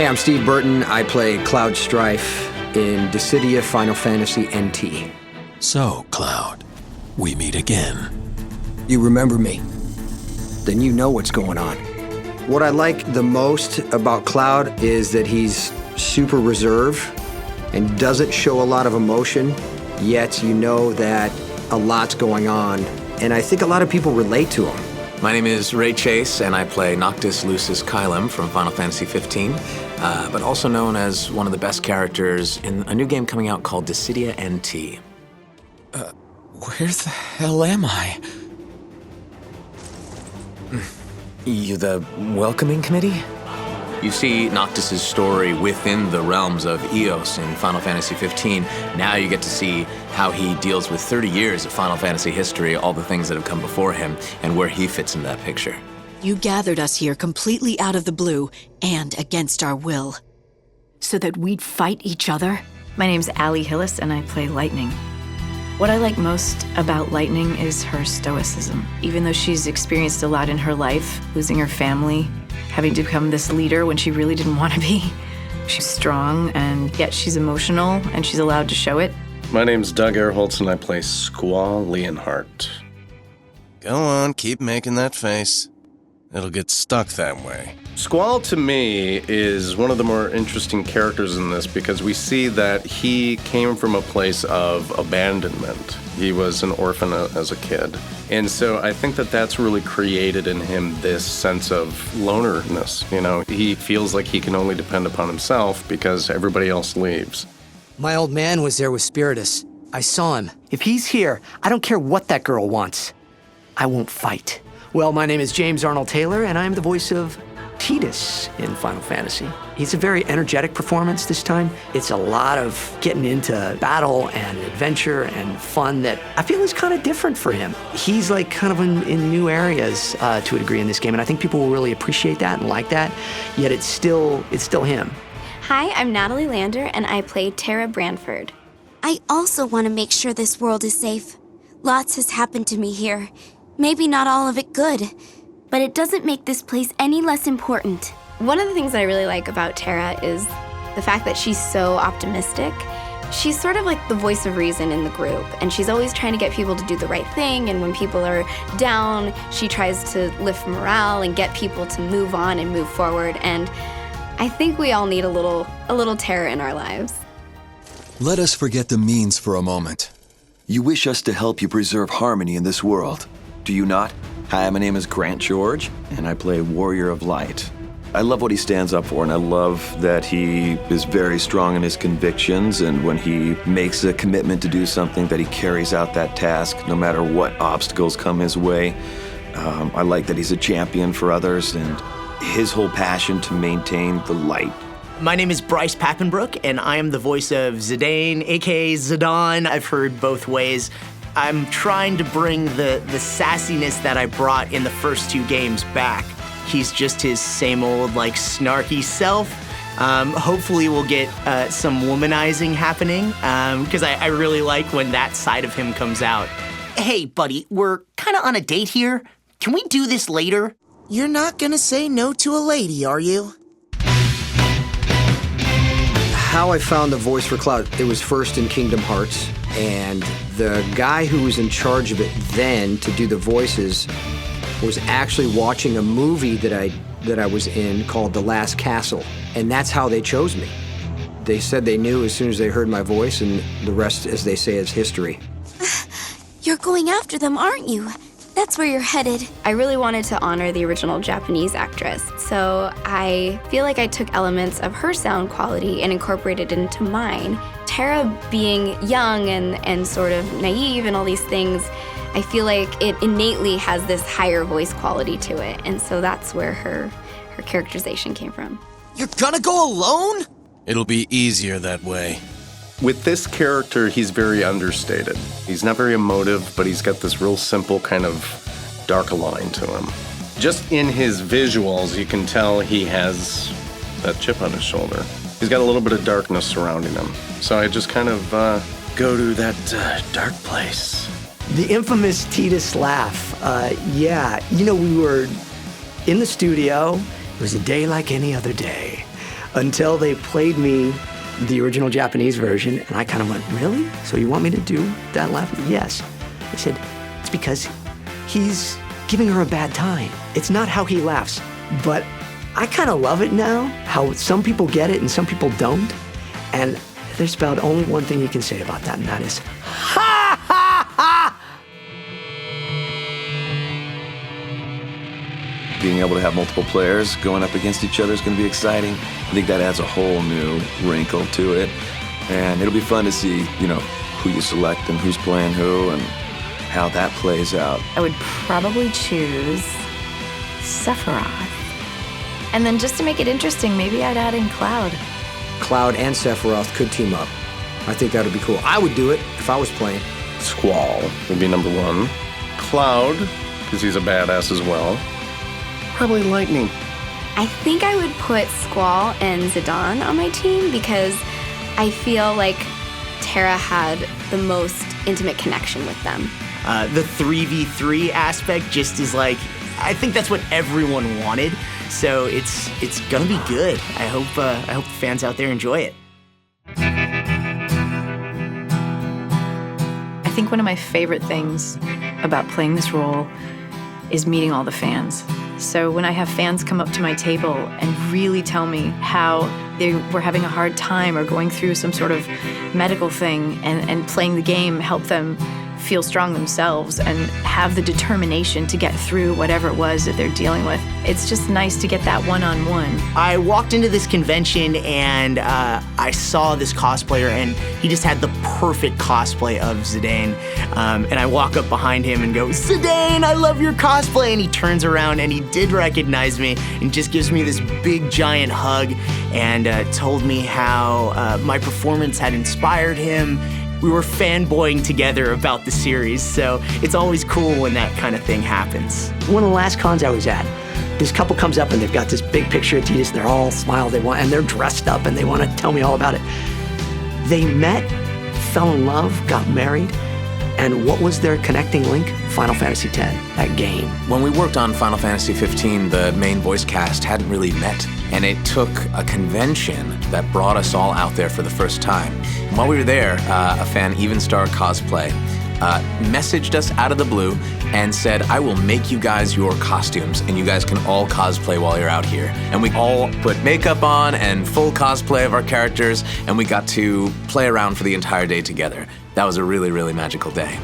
Hey, I'm Steve Burton. I play Cloud Strife in Dissidia Final Fantasy NT. So, Cloud, we meet again. You remember me? Then you know what's going on. What I like the most about Cloud is that he's super reserved and doesn't show a lot of emotion, yet you know that a lot's going on, and I think a lot of people relate to him. My name is Ray Chase, and I play Noctis, Lucis, Caelum from Final Fantasy XV, but also known as one of the best characters in a new game coming out called Dissidia NT. Where the hell am I? You the welcoming committee? You see Noctis' story within the realms of Eos in Final Fantasy XV. Now you get to see how he deals with 30 years of Final Fantasy history, all the things that have come before him, and where he fits in that picture. You gathered us here completely out of the blue and against our will. So that we'd fight each other? My name's Hillis, and I play Lightning. What I like most about Lightning is her stoicism. Even though she's experienced a lot in her life, losing her family, having to become this leader when she really didn't want to be, she's strong, and yet she's emotional, and she's allowed to show it. My name's Doug Erholtz, and I play Squall, Leonhart. Go on, keep making that face. It'll get stuck that way. Squall, to me, is one of the more interesting characters in this because we see that he came from a place of abandonment. He was an orphan as a kid. And so I think that that's really created in him this sense of lonerness. You know, he feels like he can only depend upon himself because everybody else leaves. My old man was there with Spiritus. I saw him. If he's here, I don't care what that girl wants. I won't fight. Well, my name is James Arnold Taylor, and I'm the voice of Tidus in Final Fantasy. It's a very energetic performance this time. It's a lot of getting into battle and adventure and fun that I feel is kind of different for him. He's like kind of in new areas to a degree in this game, and I think people will really appreciate that and like that, yet it's still him. Hi, I'm Natalie Lander, and I play Terra Branford. I also want to make sure this world is safe. Lots has happened to me here. Maybe not all of it good, but it doesn't make this place any less important. One of the things I really like about Terra is the fact that she's so optimistic. She's sort of like the voice of reason in the group, and she's always trying to get people to do the right thing, and when people are down, she tries to lift morale and get people to move on and move forward, and I think we all need a little Terra in our lives. Let us forget the means for a moment. You wish us to help you preserve harmony in this world, do you not? Hi, my name is Grant George, and I play Warrior of Light. I love what he stands up for, and I love that he is very strong in his convictions, and when he makes a commitment to do something, that he carries out that task no matter what obstacles come his way. I like that he's a champion for others, and his whole passion to maintain the light. My name is Bryce Pappenbrook, and I am the voice of Zidane, aka Zidane. I've heard both ways. I'm trying to bring the sassiness that I brought in the first two games back. He's just his same old, like, snarky self. Hopefully we'll get some womanizing happening, because I really like when that side of him comes out. Hey, buddy, we're kind of on a date here. Can we do this later? You're not gonna say no to a lady, are you? How I found the voice for Cloud, it was first in Kingdom Hearts, and the guy who was in charge of it then to do the voices was actually watching a movie that I was in called The Last Castle, and that's how they chose me. They said they knew as soon as they heard my voice, and the rest, as they say, is history. You're going after them, aren't you? That's where you're headed. I really wanted to honor the original Japanese actress, so I feel like I took elements of her sound quality and incorporated it into mine. Terra being young and sort of naive and all these things, I feel like it innately has this higher voice quality to it, and so that's where her characterization came from. You're gonna go alone? It'll be easier that way. With this character, he's very understated. He's not very emotive, but he's got this real simple kind of dark line to him. Just in his visuals, you can tell he has that chip on his shoulder. He's got a little bit of darkness surrounding him. So I just kind of go to that dark place. The infamous Tidus laugh. Yeah, you know, we were in the studio. It was a day like any other day. until they played me the original Japanese version, and I kind of went, really? So you want me to do that laugh? Yes. They said, it's because he's giving her a bad time. It's not how he laughs. But I kind of love it now, how some people get it and some people don't. And there's about only one thing you can say about that, and that is, ha, ha, ha! Being able to have multiple players going up against each other is going to be exciting. I think that adds a whole new wrinkle to it. And it'll be fun to see, who you select and who's playing who and how that plays out. I would probably choose Sephiroth. And then just to make it interesting, maybe I'd add in Cloud. Cloud and Sephiroth could team up. I think that would be cool. I would do it if I was playing. Squall would be number one. Cloud, because he's a badass as well. Probably Lightning. I think I would put Squall and Zidane on my team because I feel like Terra had the most intimate connection with them. The 3v3 aspect just is like, I think that's what everyone wanted. So it's gonna be good. I hope the fans out there enjoy it. I think one of my favorite things about playing this role is meeting all the fans. So when I have fans come up to my table and really tell me how they were having a hard time or going through some sort of medical thing and playing the game helped them feel strong themselves and have the determination to get through whatever it was that they're dealing with. It's just nice to get that one-on-one. I walked into this convention and I saw this cosplayer and he just had the perfect cosplay of Zidane. And I walk up behind him and go, Zidane, I love your cosplay. And he turns around and he did recognize me and just gives me this big giant hug and told me how my performance had inspired him. We were fanboying together about the series, so it's always cool when that kind of thing happens. One of the last cons I was at, this couple comes up and they've got this big picture of Tidus and they're all smile, and they're dressed up and they want to tell me all about it. They met, fell in love, got married, and what was their connecting link? Final Fantasy X, that game. When we worked on Final Fantasy XV, the main voice cast hadn't really met, and it took a convention that brought us all out there for the first time. And while we were there, a fan, Evenstar Cosplay, messaged us out of the blue and said, I will make you guys your costumes and you guys can all cosplay while you're out here. And we all put makeup on and full cosplay of our characters, and we got to play around for the entire day together. That was a really, really magical day.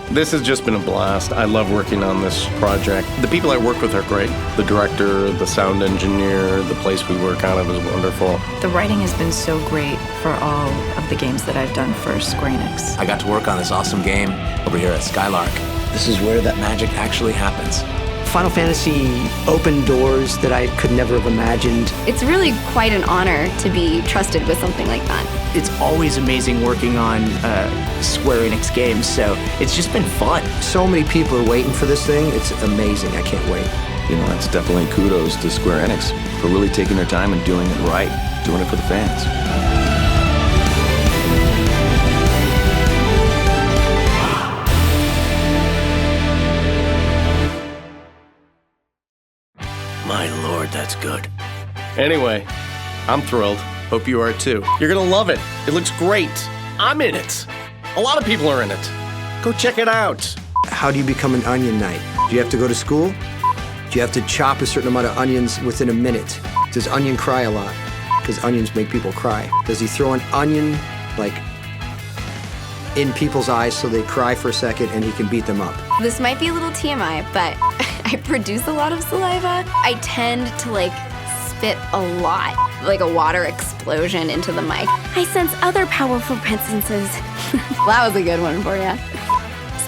This has just been a blast. I love working on this project. The people I work with are great. The director, the sound engineer, the place we work out of is wonderful. The writing has been so great for all of the games that I've done for Square Enix. I got to work on this awesome game over here at Skylark. This is where that magic actually happens. Final Fantasy opened doors that I could never have imagined. It's really quite an honor to be trusted with something like that. It's always amazing working on Square Enix games, so it's just been fun. So many people are waiting for this thing. It's amazing. I can't wait. That's definitely kudos to Square Enix for really taking their time and doing it right, doing it for the fans. My lord, that's good. Anyway, I'm thrilled. Hope you are too. You're gonna love it. It looks great. I'm in it. A lot of people are in it. Go check it out. How do you become an onion knight? Do you have to go to school? Do you have to chop a certain amount of onions within a minute? Does Onion cry a lot? Because onions make people cry. Does he throw an onion, in people's eyes so they cry for a second and he can beat them up? This might be a little TMI, but I produce a lot of saliva. I tend to spit a lot, like a water explosion into the mic. I sense other powerful presences. That was a good one for you.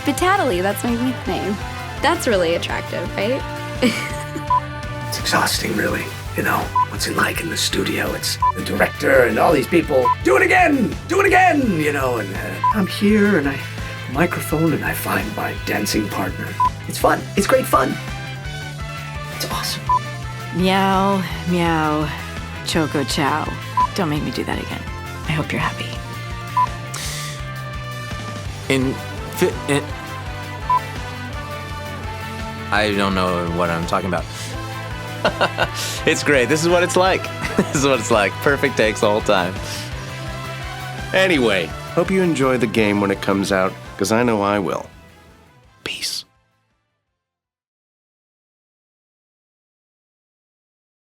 Spitately, that's my nickname. That's really attractive, right? It's exhausting, really. What's it like in the studio? It's the director and all these people. Do it again! Do it again! And I'm here and I microphone and I find my dancing partner. It's fun. It's great fun. It's awesome. Meow, meow, choco chow. Don't make me do that again. I hope you're happy. I don't know what I'm talking about. It's great. This is what it's like. This is what it's like. Perfect takes the whole time. Anyway, hope you enjoy the game when it comes out, because I know I will. Peace.